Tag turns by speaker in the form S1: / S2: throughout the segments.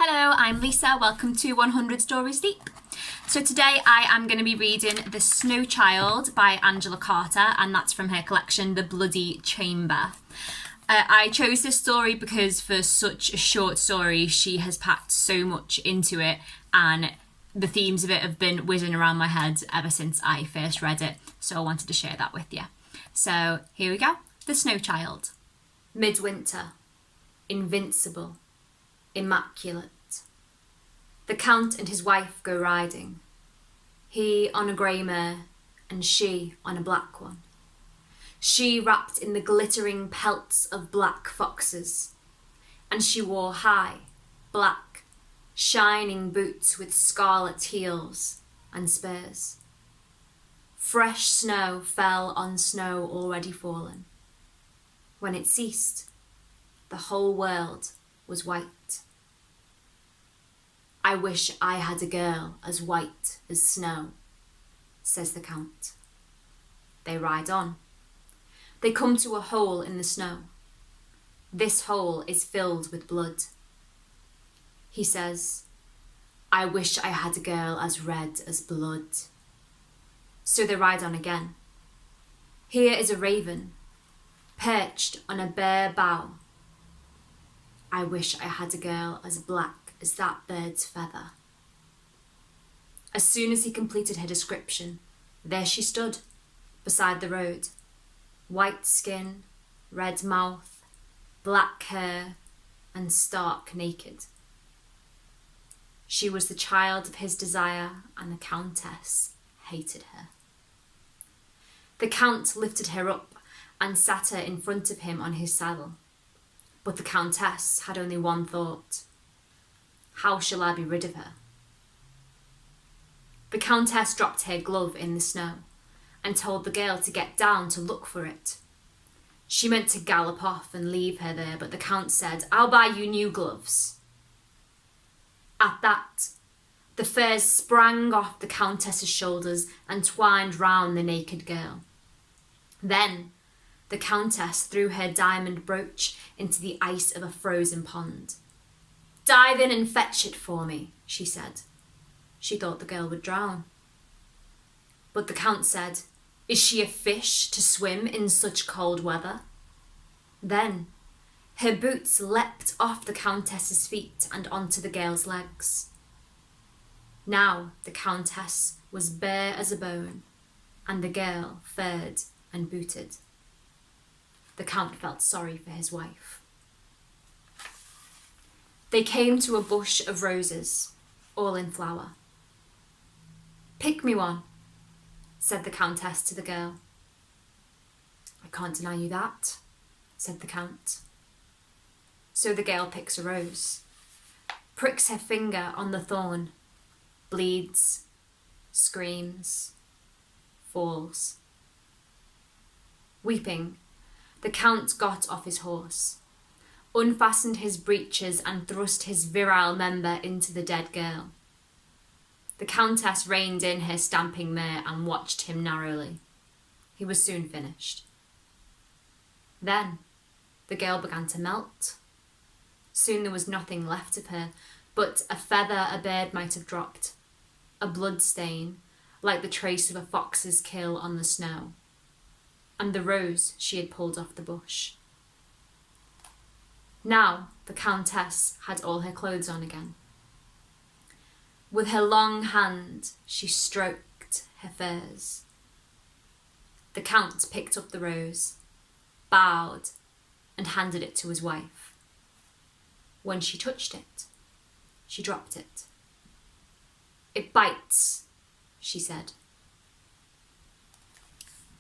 S1: Hello, I'm Lisa. Welcome to 100 Stories Deep. So today I am going to be reading The Snow Child by Angela Carter, and that's from her collection The Bloody Chamber. I chose this story because for such a short story she has packed so much into it, and the themes of it have been whizzing around my head ever since I first read it, so I wanted to share that with you. So here we go. The Snow Child. Midwinter. Invincible. Immaculate. The Count and his wife go riding. He on a grey mare, and she on a black one. She wrapped in the glittering pelts of black foxes, and she wore high, black, shining boots with scarlet heels and spurs. Fresh snow fell on snow already fallen. When it ceased, the whole world was white. I wish I had a girl as white as snow, says the Count. They ride on. They come to a hole in the snow. This hole is filled with blood. He says, I wish I had a girl as red as blood. So they ride on again. Here is a raven, perched on a bare bough. I wish I had a girl as black as that bird's feather. As soon as he completed her description, there she stood, beside the road. White skin, red mouth, black hair, and stark naked. She was the child of his desire, and the Countess hated her. The Count lifted her up and sat her in front of him on his saddle. But the Countess had only one thought. How shall I be rid of her? The Countess dropped her glove in the snow and told the girl to get down to look for it. She meant to gallop off and leave her there, but the Count said, I'll buy you new gloves. At that, the furs sprang off the Countess's shoulders and twined round the naked girl. Then the Countess threw her diamond brooch into the ice of a frozen pond. Dive in and fetch it for me, she said. She thought the girl would drown. But the Count said, Is she a fish to swim in such cold weather? Then her boots leapt off the Countess's feet and onto the girl's legs. Now the Countess was bare as a bone, and the girl furred and booted. The Count felt sorry for his wife. They came to a bush of roses, all in flower. Pick me one, said the Countess to the girl. I can't deny you that, said the Count. So the girl picks a rose, pricks her finger on the thorn, bleeds, screams, falls. Weeping, the Count got off his horse, unfastened his breeches and thrust his virile member into the dead girl. The Countess reined in her stamping mare and watched him narrowly. He was soon finished. Then the girl began to melt. Soon there was nothing left of her but a feather a bird might have dropped, a blood stain like the trace of a fox's kill on the snow, and the rose she had pulled off the bush. Now the Countess had all her clothes on again. With her long hand she stroked her furs. The Count picked up the rose, bowed, and handed it to his wife. When she touched it, she dropped it. It bites, she said.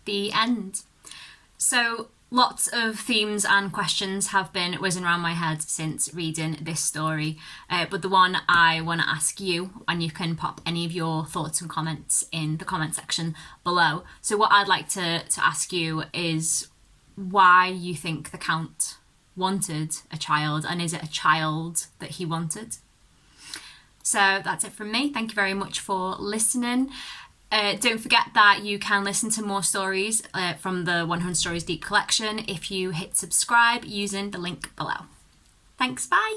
S1: The end. So lots of themes and questions have been whizzing around my head since reading this story, but the one I want to ask you, and you can pop any of your thoughts and comments in the comment section below. So what I'd like to ask you is why you think the Count wanted a child, and is it a child that he wanted? So that's it from me. Thank you very much for listening. Don't forget that you can listen to more stories from the 100 Stories Deep collection if you hit subscribe using the link below. Thanks, bye!